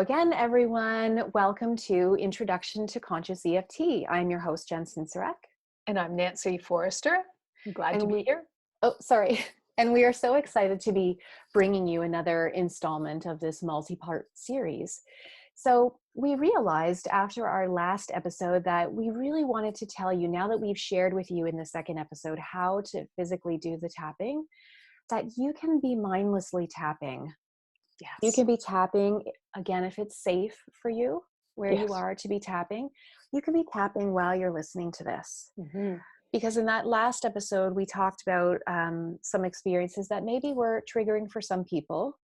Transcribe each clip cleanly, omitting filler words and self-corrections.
again, everyone. Welcome to Introduction to Conscious EFT. I'm your host, Jen Cincurak. And I'm Nancy Forrester. I'm glad to be here. Oh, sorry. And we are so excited to be bringing you another installment of this multi-part series. So we realized after our last episode that we really wanted to tell you, now that we've shared with you in the second episode how to physically do the tapping, that you can be mindlessly tapping. Yes. You can be tapping, again, if it's safe for you, where you are to be tapping. You can be tapping while you're listening to this. Mm-hmm. Because in that last episode, we talked about some experiences that maybe were triggering for some people.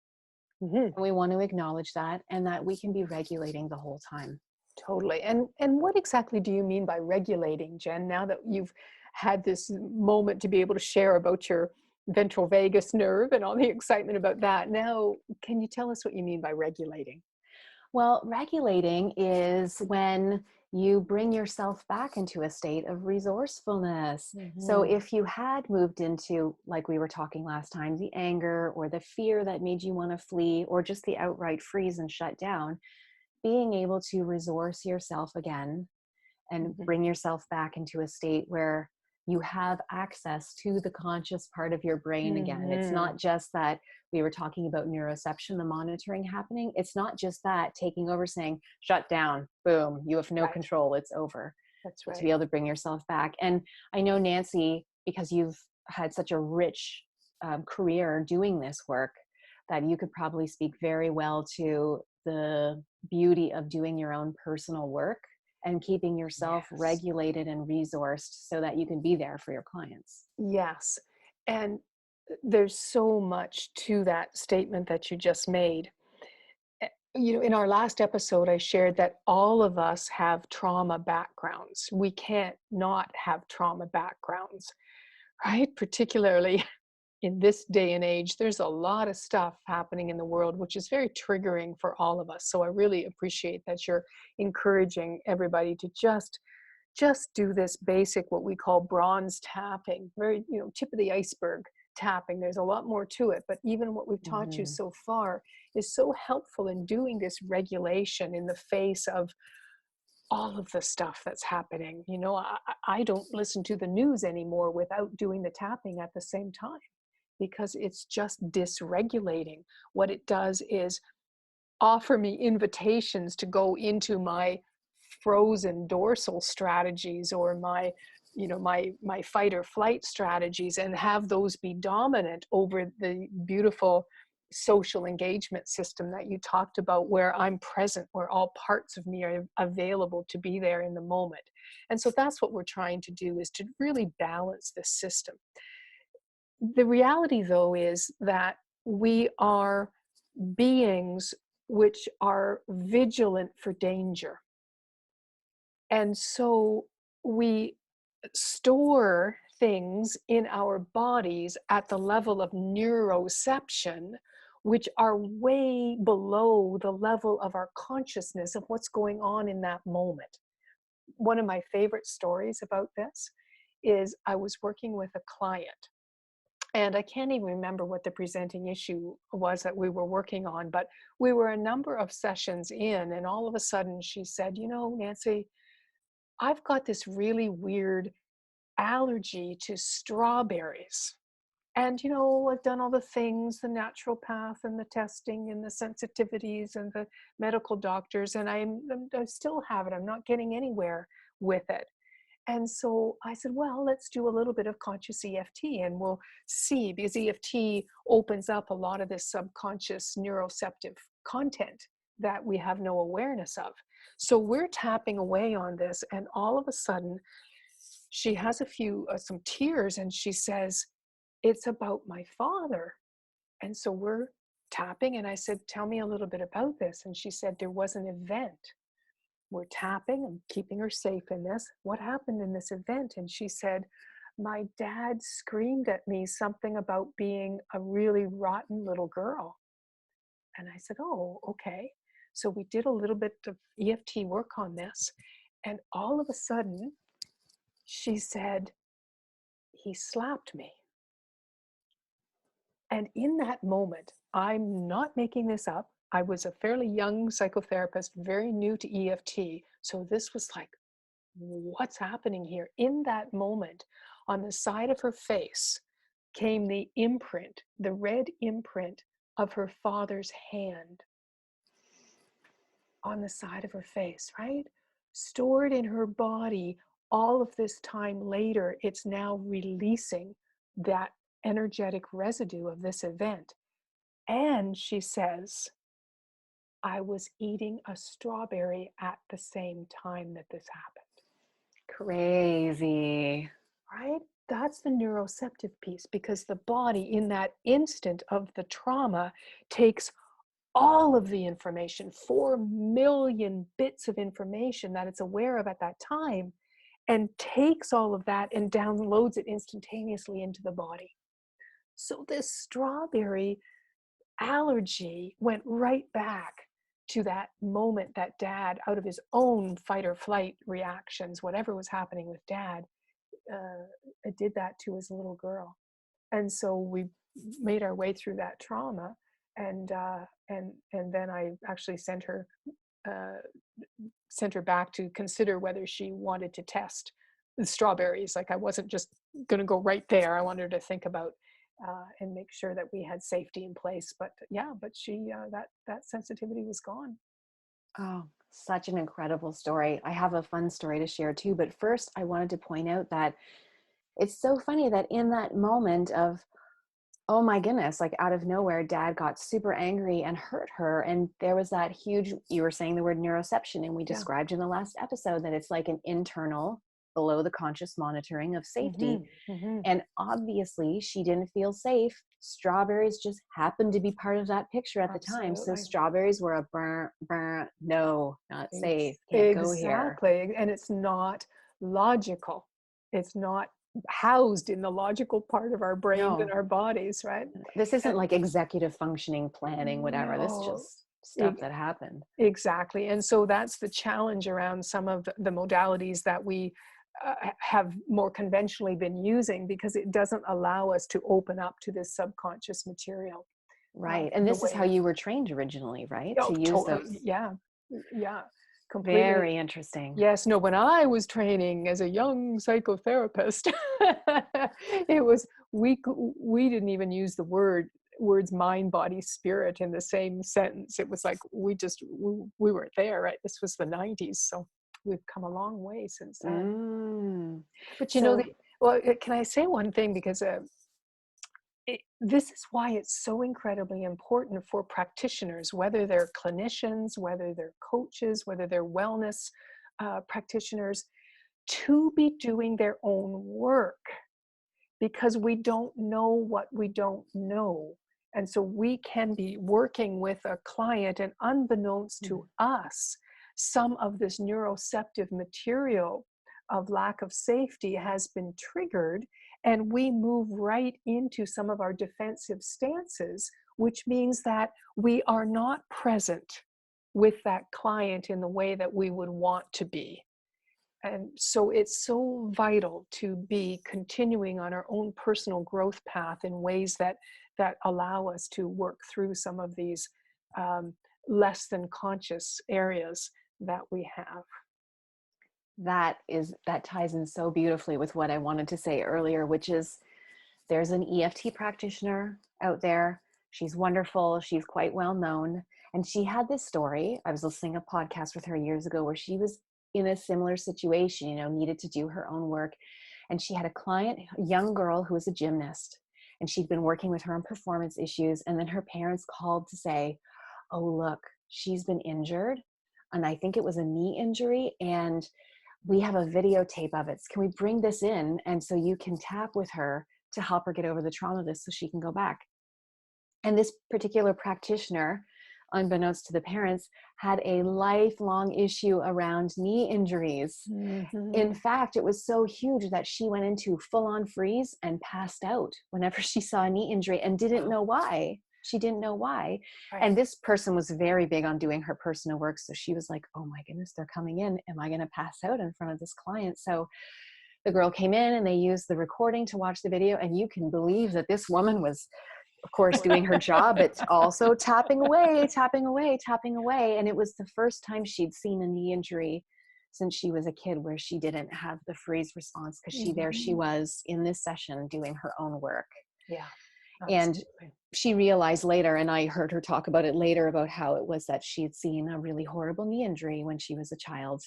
Mm-hmm. And we want to acknowledge that, and that we can be regulating the whole time. Totally. And what exactly do you mean by regulating, Jen, now that you've had this moment to be able to share about your ventral vagus nerve and all the excitement about that? Now, can you tell us what you mean by regulating? Well, regulating is when you bring yourself back into a state of resourcefulness. Mm-hmm. So if you had moved into, like we were talking last time, the anger or the fear that made you want to flee, or just the outright freeze and shut down, being able to resource yourself again and bring yourself back into a state where you have access to the conscious part of your brain again. It's not just that we were talking about neuroception, the monitoring happening. It's not just that taking over, saying, shut down, boom, you have no control, it's over. That's But right. to be able to bring yourself back. And I know, Nancy, because you've had such a rich career doing this work, that you could probably speak very well to the beauty of doing your own personal work and keeping yourself regulated and resourced so that you can be there for your clients. Yes. And there's so much to that statement that you just made. You know, in our last episode, I shared that all of us have trauma backgrounds. We can't not have trauma backgrounds, right? Particularly in this day and age, there's a lot of stuff happening in the world, which is very triggering for all of us. So I really appreciate that you're encouraging everybody to just do this basic, what we call bronze tapping, very, tip of the iceberg tapping. There's a lot more to it, but even what we've taught you so far is so helpful in doing this regulation in the face of all of the stuff that's happening. I don't listen to the news anymore without doing the tapping at the same time, because it's just dysregulating. What it does is offer me invitations to go into my frozen dorsal strategies, or my fight or flight strategies, and have those be dominant over the beautiful social engagement system that you talked about, where I'm present, where all parts of me are available to be there in the moment. And so that's what we're trying to do, is to really balance this system. The reality, though, is that we are beings which are vigilant for danger. And so we store things in our bodies at the level of neuroception, which are way below the level of our consciousness of what's going on in that moment. One of my favorite stories about this is I was working with a client, and I can't even remember what the presenting issue was that we were working on, but we were a number of sessions in, and all of a sudden she said, Nancy, I've got this really weird allergy to strawberries. And, I've done all the things, the natural path and the testing and the sensitivities and the medical doctors, and I still have it. I'm not getting anywhere with it. And so I said, well, let's do a little bit of conscious EFT, and we'll see, because EFT opens up a lot of this subconscious neuroceptive content that we have no awareness of. So we're tapping away on this, and all of a sudden she has some tears, and she says, it's about my father. And so we're tapping, and I said, tell me a little bit about this. And she said, there was an event. We're tapping and keeping her safe in this. What happened in this event? And she said, my dad screamed at me something about being a really rotten little girl. And I said, oh, okay. So we did a little bit of EFT work on this. And all of a sudden, she said, he slapped me. And in that moment, I'm not making this up, I was a fairly young psychotherapist, very new to EFT. So this was like, what's happening here? In that moment, on the side of her face came the imprint, the red imprint of her father's hand on the side of her face, right? Stored in her body all of this time later, it's now releasing that energetic residue of this event. And she says, I was eating a strawberry at the same time that this happened. Crazy. Right? That's the neuroceptive piece, because the body in that instant of the trauma takes all of the information, 4 million bits of information that it's aware of at that time, and takes all of that and downloads it instantaneously into the body. So this strawberry allergy went right back to that moment that dad, out of his own fight or flight reactions, whatever was happening with dad, it did that to his little girl. And so we made our way through that trauma, and then I actually uh, sent her back to consider whether she wanted to test the strawberries. Like, I wasn't just going to go right there. I wanted her to think about and make sure that we had safety in place. But yeah, but she that sensitivity was gone. Oh, such an incredible story. I have a fun story to share too, but first I wanted to point out that it's so funny that in that moment of, oh my goodness, like out of nowhere, dad got super angry and hurt her. And there was that huge, you were saying the word neuroception, and we Yeah. described in the last episode that it's like an internal, below the conscious monitoring of safety. And obviously she didn't feel safe. Strawberries just happened to be part of that picture at the time. So Absolutely. strawberries were a burn, burn, no, not safe. Can't go here. Exactly. And it's not logical. It's not housed in the logical part of our brains and No, our bodies, right? this isn't And like executive functioning, planning, whatever. This is no, just e- stuff that happened. exactly. And so that's the challenge around some of the modalities that we have more conventionally been using, because it doesn't allow us to open up to this subconscious material Right. And the this is way how that, you were trained originally, right? oh, To use totally. those. Yeah. Yeah. Completely. Very interesting. Yes, no, when I was training as a young psychotherapist, it was, we didn't even use the words mind, body, spirit in the same sentence. It was like we weren't there, right? This was the 90s, so we've come a long way since then. Mm. But So, well, can I say one thing? Because this is why it's so incredibly important for practitioners, whether they're clinicians, whether they're coaches, whether they're wellness practitioners, to be doing their own work, because we don't know what we don't know. And so we can be working with a client, and unbeknownst to us, some of this neuroceptive material of lack of safety has been triggered, and we move right into some of our defensive stances, which means that we are not present with that client in the way that we would want to be. And so it's so vital to be continuing on our own personal growth path in ways that allow us to work through some of these less than conscious areas that we have. that ties in so beautifully with what I wanted to say earlier, which is there's an EFT practitioner out there. She's wonderful. She's quite well known. And she had this story. I was listening to a podcast with her years ago where she was in a similar situation, needed to do her own work. And she had a client, a young girl who was a gymnast, and she'd been working with her on performance issues. And then her parents called to say, oh, look, she's been injured. And I think it was a knee injury. And we have a videotape of it. Can we bring this in? And so you can tap with her to help her get over the trauma of this so she can go back. And this particular practitioner, unbeknownst to the parents, had a lifelong issue around knee injuries. In fact, it was so huge that she went into full-on freeze and passed out whenever she saw a knee injury and didn't know why. She didn't know why. Right. And this person was very big on doing her personal work. So she was like, oh my goodness, they're coming in. Am I going to pass out in front of this client? So the girl came in and they used the recording to watch the video. And you can believe that this woman was of course, doing her job, it's also tapping away, tapping away, tapping away. And it was the first time she'd seen a knee injury since she was a kid where she didn't have the freeze response, because there she Mhm. was in this session doing her own work. Yeah, And absolutely. she realized later, and I heard her talk about it later, about how it was that she had seen a really horrible knee injury when she was a child.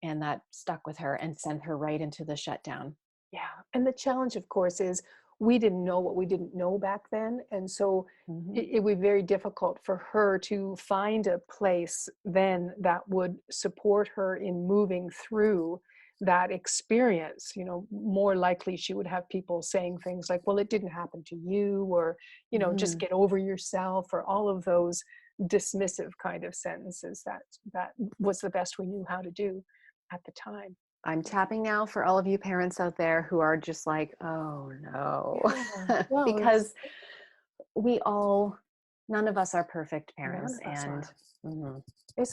And that stuck with her and sent her right into the shutdown. Yeah. And the challenge, of course, is we didn't know what we didn't know back then. And so Hmm. it would be very difficult for her to find a place then that would support her in moving through that experience. More likely she would have people saying things like, well, it didn't happen to you, or, just Hmm. get over yourself, or all of those dismissive kind of sentences that was the best we knew how to do at the time. I'm tapping now for all of you parents out there who are just like, oh no, Yeah. Well, because we all, none of us are perfect none parents. of us And are. mhm,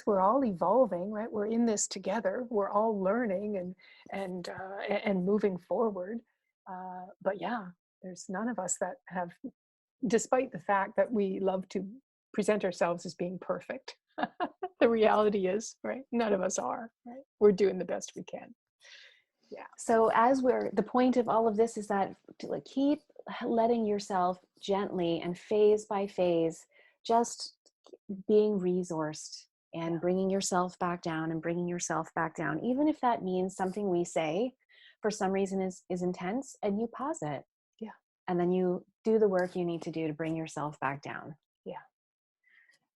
We're all evolving, right? We're in this together. We're all learning and moving forward. But yeah, there's none of us that have, despite the fact that we love to present ourselves as being perfect. The reality is, right? None of us are. Right? We're doing the best we can. Yeah. so as we're, the point of all of this is that to like keep letting yourself gently and phase by phase, just being resourced Yeah. and bringing yourself back down and bringing yourself back down, even if that means something we say for some reason is intense, and you pause it, Yeah. and then you do the work you need to do to bring yourself back down. Yeah.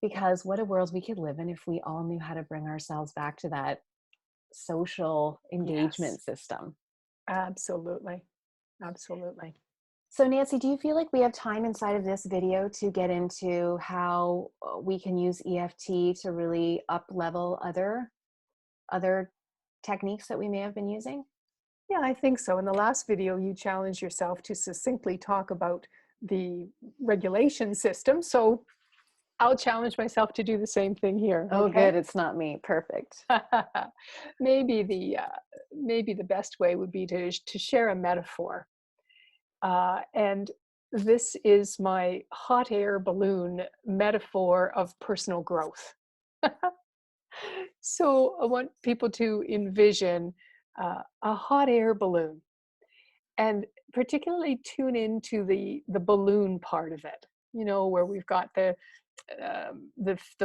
Because what a world we could live in if we all knew how to bring ourselves back to that social Yes. engagement system. Absolutely. Absolutely. So Nancy, do you feel like we have time inside of this video to get into how we can use EFT to really up level other techniques that we may have been using? Yeah, I think so. In the last video, you challenged yourself to succinctly talk about the regulation system. So I'll challenge myself to do the same thing here. Oh, Okay. good. It's not me. Perfect. maybe the best way would be to share a metaphor. And this is my hot air balloon metaphor of personal growth. So I want people to envision a hot air balloon, and particularly tune into the balloon part of it, where we've got the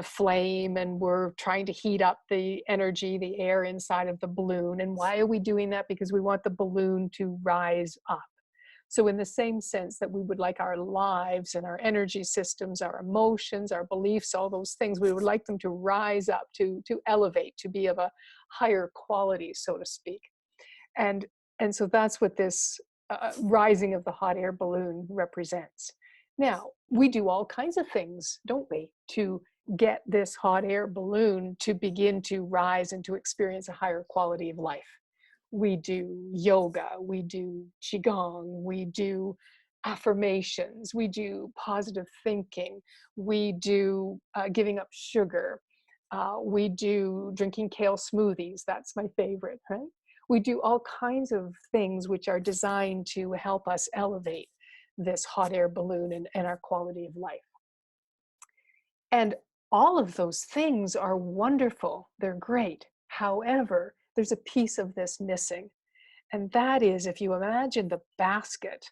flame, and we're trying to heat up the energy, the air inside of the balloon. And why are we doing that? Because we want the balloon to rise up. So in the same sense that we would like our lives and our energy systems, our emotions, our beliefs, all those things, we would like them to rise up, to elevate, to be of a higher quality, so to speak. And and so that's what this rising of the hot air balloon represents. Now, we do all kinds of things, don't we, to get this hot air balloon to begin to rise and to experience a higher quality of life. We do yoga, we do qigong, we do affirmations, we do positive thinking, we do giving up sugar, we do drinking kale smoothies. That's my favorite, right? We do all kinds of things which are designed to help us elevate this hot air balloon and our quality of life. And all of those things are wonderful, they're great. However, there's a piece of this missing. And that is, if you imagine the basket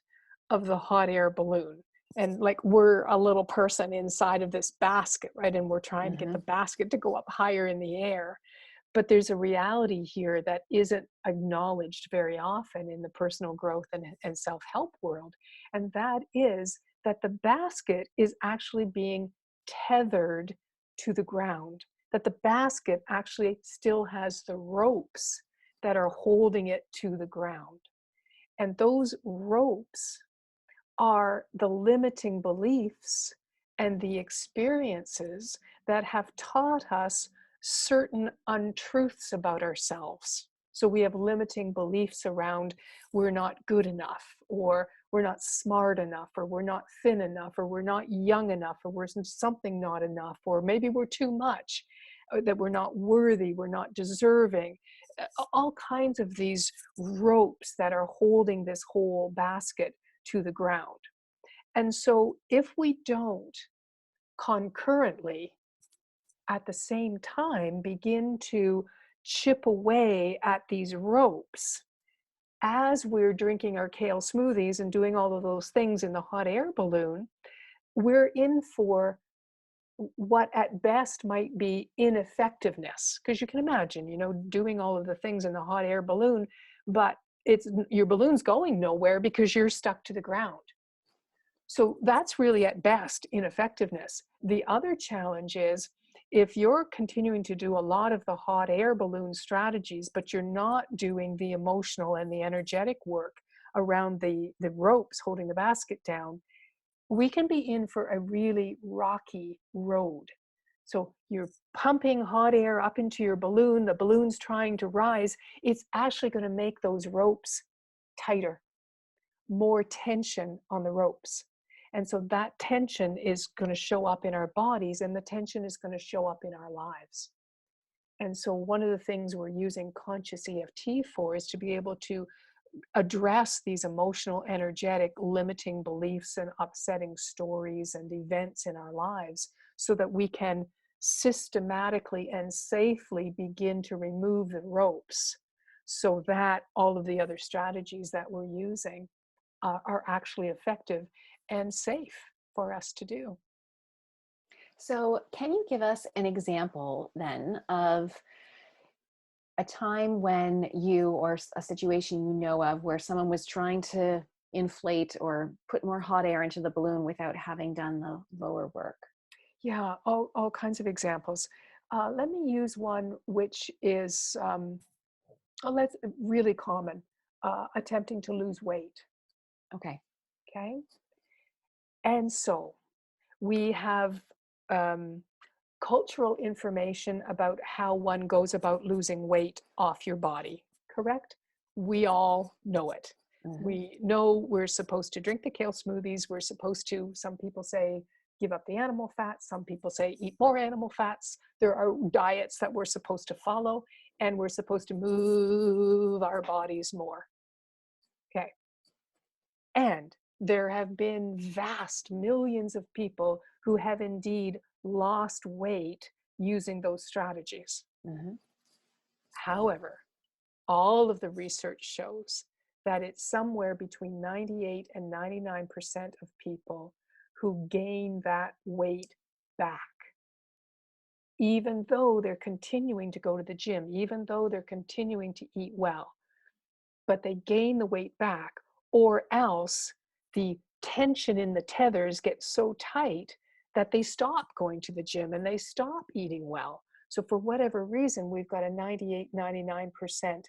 of the hot air balloon, and like we're a little person inside of this basket, right? And we're trying to get the Hmm. basket to go up higher in the air. But there's a reality here that isn't acknowledged very often in the personal growth and self-help world. And that is that the basket is actually being tethered to the ground, that the basket actually still has the ropes that are holding it to the ground. And those ropes are the limiting beliefs and the experiences that have taught us certain untruths about ourselves. So we have limiting beliefs around we're not good enough, or we're not smart enough, or we're not thin enough, or we're not young enough, or we're something not enough, or maybe we're too much, that we're not worthy, we're not deserving. All kinds of these ropes that are holding this whole basket to the ground. And so if we don't concurrently at the same time begin to chip away at these ropes as we're drinking our kale smoothies and doing all of those things in the hot air balloon, we're in for what at best might be ineffectiveness. Because you can imagine, doing all of the things in the hot air balloon, but your balloon's going nowhere because you're stuck to the ground. So that's really at best ineffectiveness. The other challenge is if you're continuing to do a lot of the hot air balloon strategies, but you're not doing the emotional and the energetic work around the ropes holding the basket down, we can be in for a really rocky road. So you're pumping hot air up into your balloon, the balloon's trying to rise, it's actually going to make those ropes tighter, more tension on the ropes. And so that tension is going to show up in our bodies, and the tension is going to show up in our lives. And so one of the things we're using conscious EFT for is to be able to address these emotional, energetic, limiting beliefs and upsetting stories and events in our lives so that we can systematically and safely begin to remove the ropes so that all of the other strategies that we're using are actually effective and safe for us to do. So, can you give us an example then of a time when or a situation of where someone was trying to inflate or put more hot air into the balloon without having done the lower work? Yeah, all kinds of examples. Let me use one which is really common, attempting to lose weight. Okay. Okay. And so we have um, cultural information about how one goes about losing weight off your body, correct? We all know it. Mm-hmm. We know we're supposed to drink the kale smoothies. We're supposed to, some people say, give up the animal fats. Some people say eat more animal fats. There are diets that we're supposed to follow, and we're supposed to move our bodies more. Okay. And there have been vast millions of people who have indeed lost weight using those strategies. Mm-hmm. However, all of the research shows that it's somewhere between 98 and 99% of people who gain that weight back, even though they're continuing to go to the gym, even though they're continuing to eat well, but they gain the weight back, or else the tension in the tethers gets so tight that they stop going to the gym and they stop eating well. So for whatever reason, we've got a 98, 99%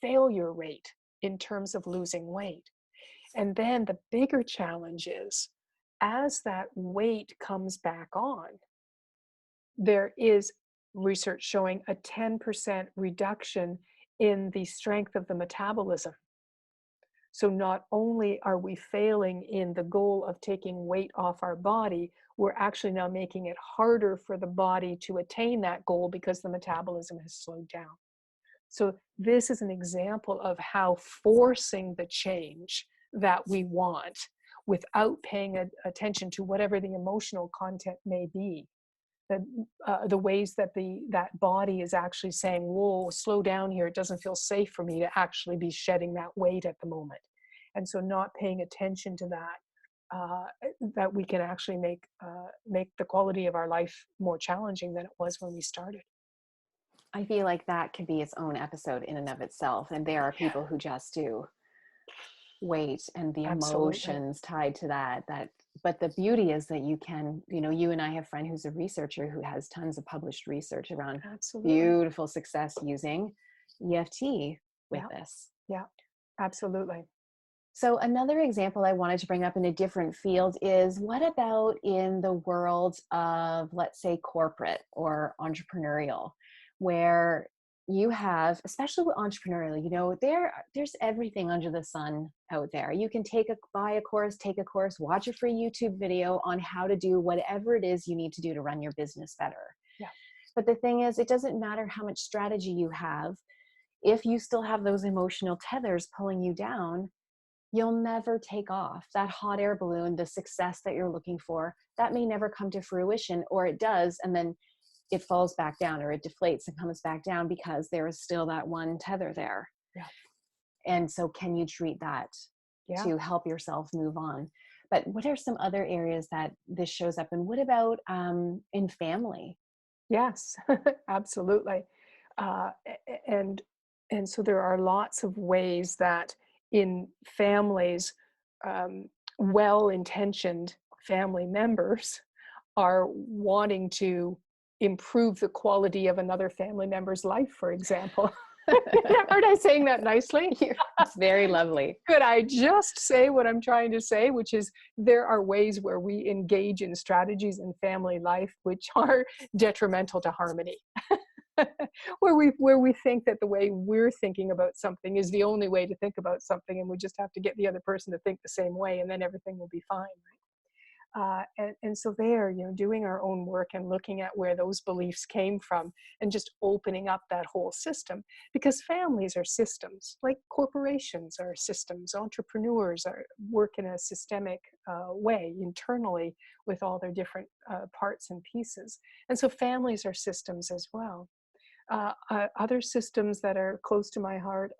failure rate in terms of losing weight. And then the bigger challenge is, as that weight comes back on, there is research showing a 10% reduction in the strength of the metabolism. So not only are we failing in the goal of taking weight off our body, we're actually now making it harder for the body to attain that goal because the metabolism has slowed down. So this is an example of how forcing the change that we want without paying attention to whatever the emotional content may be, the ways that that body is actually saying, whoa, slow down here, it doesn't feel safe for me to actually be shedding that weight at the moment. And so not paying attention to that we can actually make the quality of our life more challenging than it was when we started. I feel like that could be its own episode in and of itself. And there are people who just do weight and the Absolutely. emotions tied to that. But the beauty is that you can, you and I have a friend who's a researcher who has tons of published research around Absolutely. beautiful success using EFT with Yeah. this. Yeah, absolutely. So another example I wanted to bring up in a different field is, what about in the world of, let's say, corporate or entrepreneurial, where you have, especially with entrepreneurial, there's everything under the sun out there. You can buy a course, take a course, watch a free YouTube video on how to do whatever it is you need to do to run your business better. Yeah. But the thing is, it doesn't matter how much strategy you have. If you still have those emotional tethers pulling you down, you'll never take off. That hot air balloon, the success that you're looking for, that may never come to fruition, or it does, and then it falls back down, or it deflates and comes back down because there is still that one tether there. Yeah. And so can you treat that Yeah. to help yourself move on? But what are some other areas that this shows up? And what about in family? Yes, absolutely. And so there are lots of ways that in families, um, well-intentioned family members are wanting to improve the quality of another family member's life, for example. Aren't I saying that nicely? It's very lovely. Could I just say what I'm trying to say, which is there are ways where we engage in strategies in family life which are detrimental to harmony. where we think that the way we're thinking about something is the only way to think about something, and we just have to get the other person to think the same way, and then everything will be fine, right? And so there, doing our own work and looking at where those beliefs came from and just opening up that whole system, because families are systems, like corporations are systems, entrepreneurs work in a systemic way internally with all their different parts and pieces. And so families are systems as well. Other systems that are close to my heart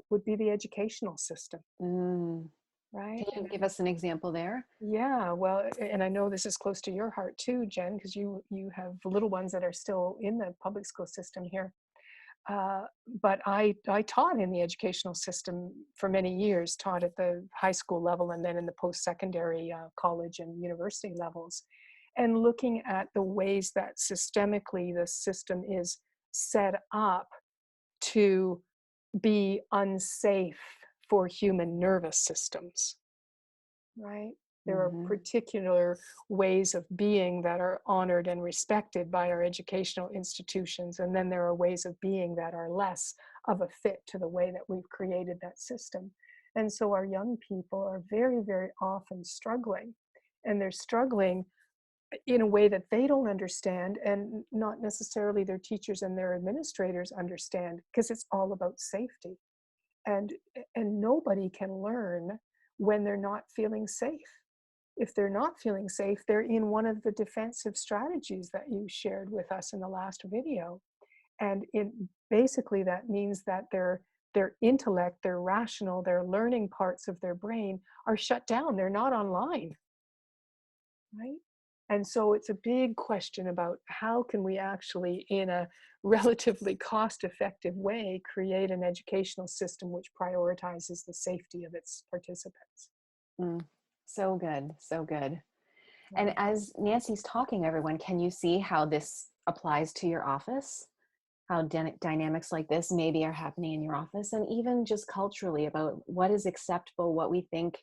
would be the educational system. Mm. Right. Can you give us an example there? Yeah, well, and I know this is close to your heart too, Jen, because you have little ones that are still in the public school system here. But I taught in the educational system for many years, taught at the high school level and then in the post-secondary college and university levels, and looking at the ways that systemically the system is set up to be unsafe for human nervous systems, right? There are Mm-hmm. particular ways of being that are honored and respected by our educational institutions, and then there are ways of being that are less of a fit to the way that we've created that system. And so our young people are very, very often struggling, and they're struggling in a way that they don't understand, and not necessarily their teachers and their administrators understand, because it's all about safety. And nobody can learn when they're not feeling safe. If they're not feeling safe, they're in one of the defensive strategies that you shared with us in the last video. And basically that means that their intellect, their rational, their learning parts of their brain are shut down. They're not online, right? And so it's a big question about how can we actually, in a relatively cost-effective way, create an educational system which prioritizes the safety of its participants. Mm. So good, so good. Yeah. And as Nancy's talking, everyone, can you see how this applies to your office? How dynamics like this maybe are happening in your office, and even just culturally about what is acceptable, what we think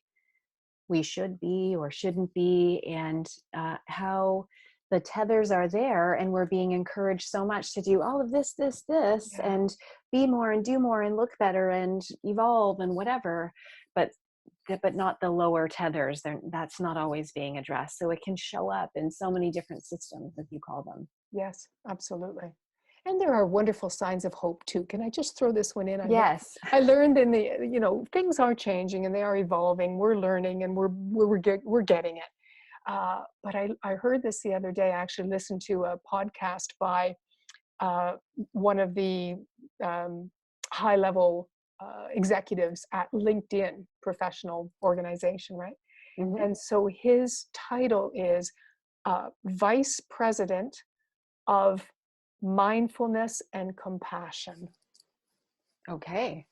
we should be or shouldn't be, and how the tethers are there, and we're being encouraged so much to do all of this, Yeah. and be more and do more and look better and evolve and whatever, but not the lower tethers. That's not always being addressed. So it can show up in so many different systems, if you call them. Yes, absolutely. And there are wonderful signs of hope too. Can I just throw this one in? Yes. I learned in the, things are changing and they are evolving. We're learning and we're getting it. But I heard this the other day. I actually listened to a podcast by one of the high-level executives at LinkedIn, professional organization, right? Mm-hmm. And so his title is Vice President of Mindfulness and Compassion. Okay.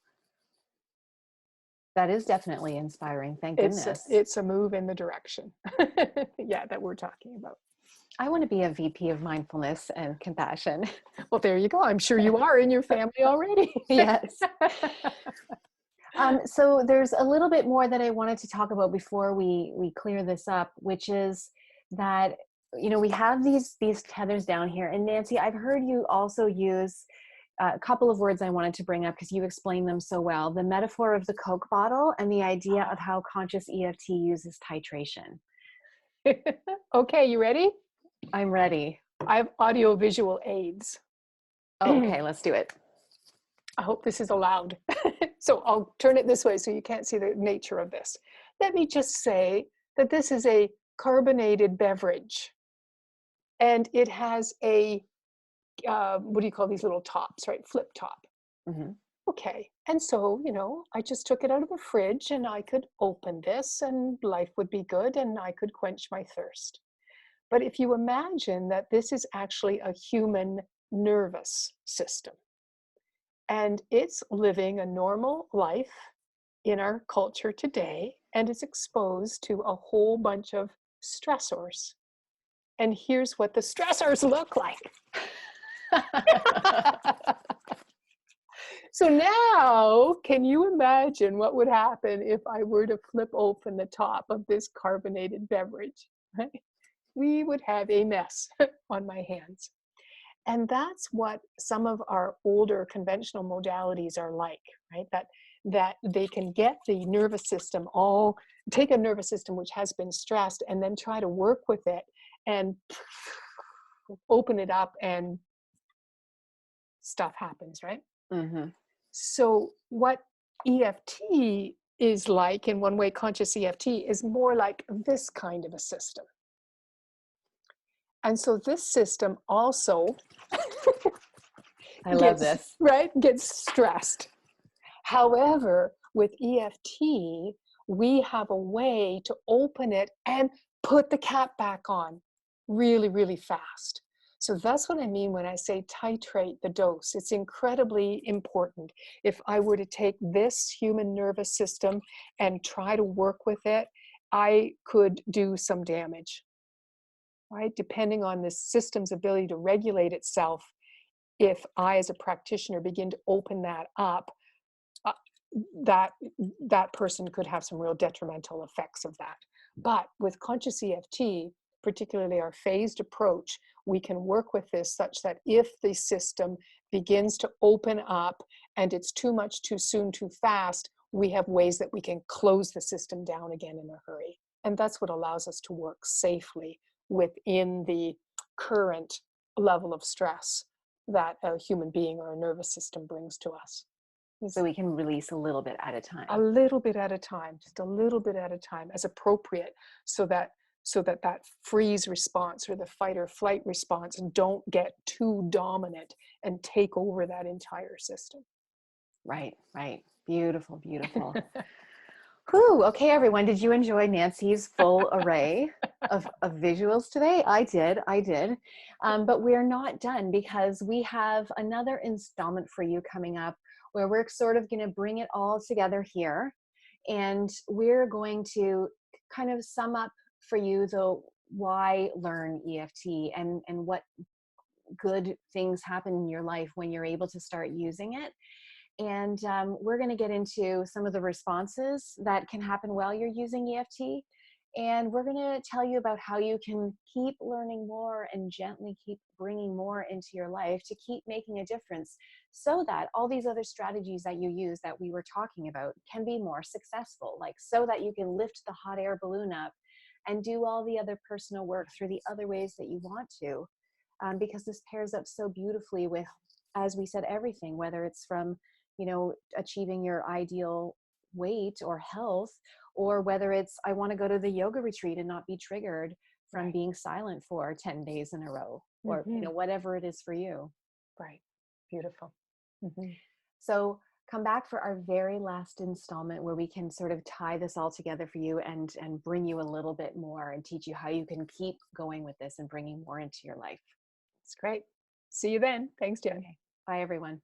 That is definitely inspiring. Thank goodness. It's a move in the direction, yeah, that we're talking about. I want to be a VP of mindfulness and compassion. Well, there you go. I'm sure you are in your family already. Yes. So there's a little bit more that I wanted to talk about before we clear this up, which is that, we have these tethers down here. And Nancy, I've heard you also use a couple of words I wanted to bring up because you explained them so well. The metaphor of the Coke bottle and the idea of how conscious EFT uses titration. Okay, you ready? I'm ready. I have audio-visual aids. Oh, okay, let's do it. I hope this is allowed. So I'll turn it this way so you can't see the nature of this. Let me just say that this is a carbonated beverage, and it has a, what do you call these little tops, right? Flip top. Mhm. Okay. And so, I just took it out of the fridge and I could open this and life would be good and I could quench my thirst. But if you imagine that this is actually a human nervous system and it's living a normal life in our culture today and is exposed to a whole bunch of stressors. And here's what the stressors look like. So now, can you imagine what would happen if I were to flip open the top of this carbonated beverage? Right? We would have a mess on my hands. And that's what some of our older conventional modalities are like, right? That they can get the nervous system take a nervous system which has been stressed and then try to work with it and open it up and stuff happens, right? Mhm. So what EFT is like, in one way, conscious EFT is more like this kind of a system. And so this system also I love gets, this. right, gets stressed. However, with EFT, we have a way to open it and put the cap back on really, really fast. So that's what I mean when I say titrate the dose. It's incredibly important. If I were to take this human nervous system and try to work with it, I could do some damage, right? Depending on the system's ability to regulate itself, if I, as a practitioner, begin to open that up, uh, that person could have some real detrimental effects of that. But with conscious EFT, particularly our phased approach, we can work with this such that if the system begins to open up and it's too much, too soon, too fast, we have ways that we can close the system down again in a hurry. And that's what allows us to work safely within the current level of stress that a human being or a nervous system brings to us. So we can release a little bit at a A time. little bit at a time, just a little bit at a time, as appropriate, so that that freeze response or the fight or flight response don't get too dominant and take over that entire system. Right, right. Beautiful, beautiful. Whew. Okay, everyone. Did you enjoy Nancy's full array of visuals today? I did. I did. But we're not done because we have another installment for you coming up where we're sort of going to bring it all together here. And we're going to kind of sum up for you the why learn EFT and what good things happen in your life when you're able to start using it. And we're going to get into some of the responses that can happen while you're using EFT. And we're going to tell you about how you can keep learning more and gently keep bringing more into your life to keep making a difference so that all these other strategies that you use that we were talking about can be more successful, like so that you can lift the hot air balloon up and do all the other personal work through the other ways that you want to. Because this pairs up so beautifully with, as we said, everything, whether it's from achieving your ideal weight or health, or whether it's, I want to go to the yoga retreat and not be triggered from Right. being silent for 10 days in a row, or, Mm-hmm. whatever it is for you. Right. Beautiful. Mm-hmm. So come back for our very last installment where we can sort of tie this all together for you and bring you a little bit more and teach you how you can keep going with this and bringing more into your life. It's great. See you then. Thanks, Jen. Okay. Bye, everyone.